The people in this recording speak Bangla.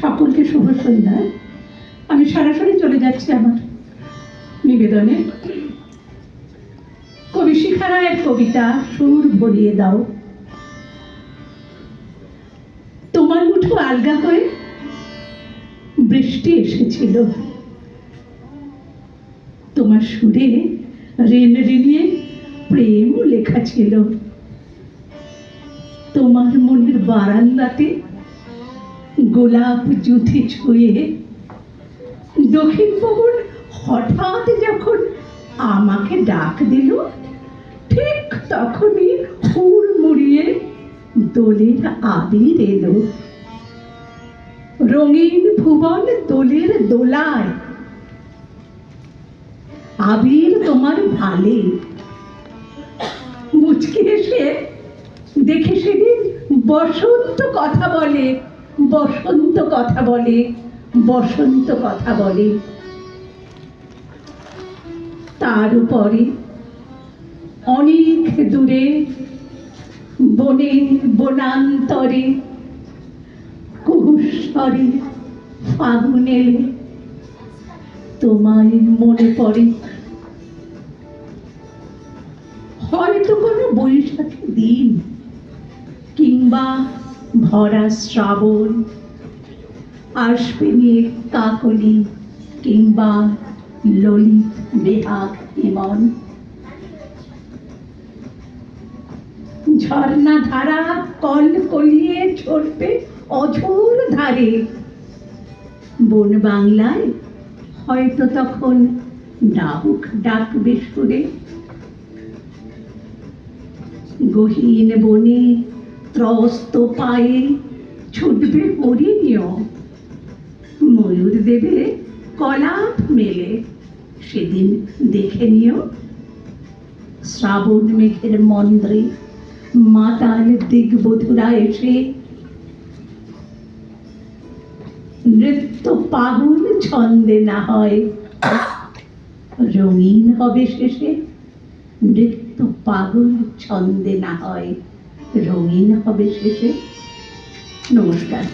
সকলকে শুভ সন্ধ্যা। আমি সরাসরি চলে যাচ্ছি আমার নিবেদনে। কবি শিখা রায়ের কবিতা সুর ভরিয়ে দাও। তোমার মুঠো আলগা হয়ে বৃষ্টি এসেছিল, তোমার সুরে ঋণ ঋণিয়ে প্রেম লেখা ছিল। তোমার মনের বারান্দাতে গোলাপ জুথি ছুঁয়ে দক্ষিণ পবন হঠাৎ যখন আমাকে ডাক দিল, ঠিক তখনই হুড় মুড়িয়ে দোলের আবির এলো। রঙিন ভুবন দোলের দোলায়, আবির তোমার ভালে। মুচকি এসে দেখে সেদিন বসন্ত কথা বলে, বসন্ত কথা বলে, বসন্ত কথা বলে। তার উপরে অনেক দূরে বনে বনান্তরে কুহুস্বরে ফাগুন এলে তোমায় মনে পড়ে। হয়তো কোনো বৈশাখী দিন কিংবা ভরা শ্রাবণ আসবে নিয়ে কাকলি কিংবা ললিত বেহাগ ইমন। ঝর্ণা ধারা কল কলিয়ে ঝরবে অঝোর ধারে। বন বাংলায় হয়তো তখন ডাহুক ডাকবে সুরে। গহীন বনে ত্রস্ত পায়ে ছুটবে হরিণীয়, ময়ূর দেবে কলাপ মেলে, সেদিন দেখে নিও। শ্রাবণ মেঘের মন্দ্রে মাতাল দিগ্বধূরা এসে নৃত্য পাগল ছন্দে না হয় রঙিন হবে শেষে। নৃত্য পাগল ছন্দে না হয় রঙিন হবে শেষে। নমস্কার।